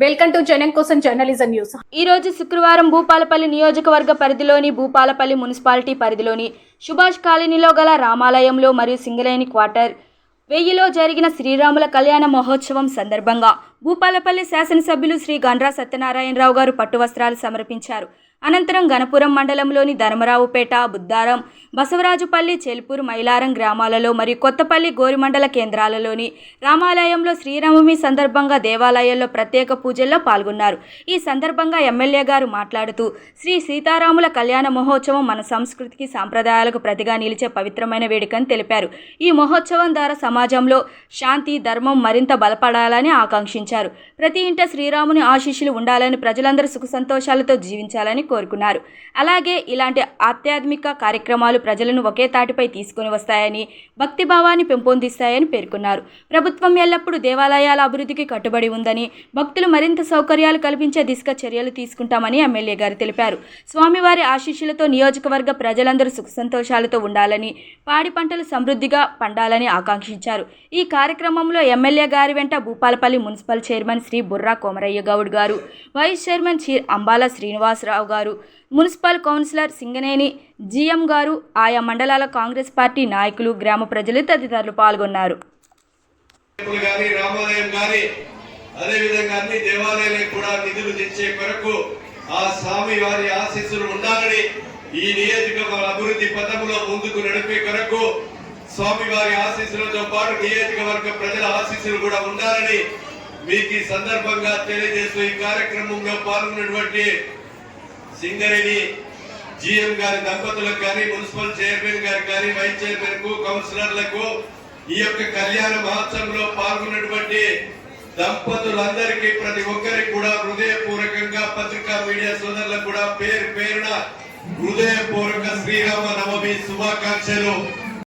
Welcome to జనం కోసం journalism news. ఈ రోజు శుక్రవారం భూపాలపల్లి నియోజకవర్గ పరిధిలోని భూపాలపల్లి మున్సిపాలిటీ పరిధిలోని సుభాష్ కాలనీలో గల రామాలయంలో మరియు సింగరేణి క్వార్టర్ 1000లో జరిగిన శ్రీరాముల కళ్యాణ మహోత్సవం సందర్భంగా భూపాలపల్లి శాసనసభ్యులు శ్రీ గండ్రా సత్యనారాయణరావు గారు పట్టు వస్త్రాలు సమర్పించారు. అనంతరం గణపురం మండలంలోని ధర్మరావుపేట, బుద్దారం, బసవరాజుపల్లి, చెల్పూర్, మైలారం గ్రామాలలో మరియు కొత్తపల్లి గోరిమండల కేంద్రాలలోని రామాలయంలో శ్రీరామనవమి సందర్భంగా దేవాలయాల్లో ప్రత్యేక పూజల్లో పాల్గొన్నారు. ఈ సందర్భంగా ఎమ్మెల్యే గారు మాట్లాడుతూ శ్రీ సీతారాముల కళ్యాణ మహోత్సవం మన సంస్కృతికి సాంప్రదాయాలకు ప్రతిగా నిలిచే పవిత్రమైన వేడుకని తెలిపారు. ఈ మహోత్సవం ద్వారా సమాజంలో శాంతి, ధర్మం మరింత బలపడాలని ఆకాంక్షించారు. ప్రతి ఇంట శ్రీరాముని ఆశీస్సులు ఉండాలని, ప్రజలందరూ సుఖ సంతోషాలతో జీవించాలని కోరుకున్నారు. అలాగే ఇలాంటి ఆధ్యాత్మిక కార్యక్రమాలు ప్రజలను ఒకే తాటిపై తీసుకుని వస్తాయని, భక్తి భావాన్ని పెంపొందిస్తాయని పేర్కొన్నారు. ప్రభుత్వం ఎల్లప్పుడూ దేవాలయాల అభివృద్ధికి కట్టుబడి ఉందని, భక్తులు మరింత సౌకర్యాలు కల్పించే దిశగా చర్యలు తీసుకుంటామని ఎమ్మెల్యే గారు తెలిపారు. స్వామివారి ఆశీస్సులతో నియోజకవర్గ ప్రజలందరూ సుఖ సంతోషాలతో ఉండాలని, పాడి పంటలు సమృద్ధిగా పండాలని ఆకాంక్షించారు. ఈ కార్యక్రమంలో ఎమ్మెల్యే గారి వెంట భూపాలపల్లి మున్సిపల్ చైర్మన్ శ్రీ బుర్రా కోమరయ్య గౌడ్ గారు, వైస్ చైర్మన్ శ్రీ అంబాల శ్రీనివాసరావు గారు, మున్సిపల్ కౌన్సిలర్ సింగనేని జిఎం గారు, ఆయా మండలాల కాంగ్రెస్ పార్టీ నాయకులు, గ్రామ ప్రజలు తదితరులు పాల్గొన్నారు. ఈ నియోజకవర్గ అభివృద్ధి పథంలో ముందుకు నడిపే కొరకు స్వామివారి ఆశీస్సులతో పాటు నియోజకవర్గ ప్రజల ఆశీస్సులు కూడా ఉండాలని మీకు ఈ సందర్భంగా తెలియజేస్తూ ఈ కార్యక్రమంలో పాల్గొన్నటువంటి సింగరేణి జిఎం గారి దంపతులకు కానీ, మున్సిపల్ చైర్మన్ గారికి కానీ, వైస్ చైర్మన్ కు, కౌన్సిలర్లకు, ఈ యొక్క కళ్యాణ మహోత్సవంలో పాల్గొన్నటువంటి దంపతులందరికీ ప్రతి ఒక్కరికి కూడా హృదయపూర్వకంగా, పత్రికా మీడియా సోదరులకు కూడా పేరు పేరున హృదయపూర్వక శ్రీరామ నవమి శుభాకాంక్షలు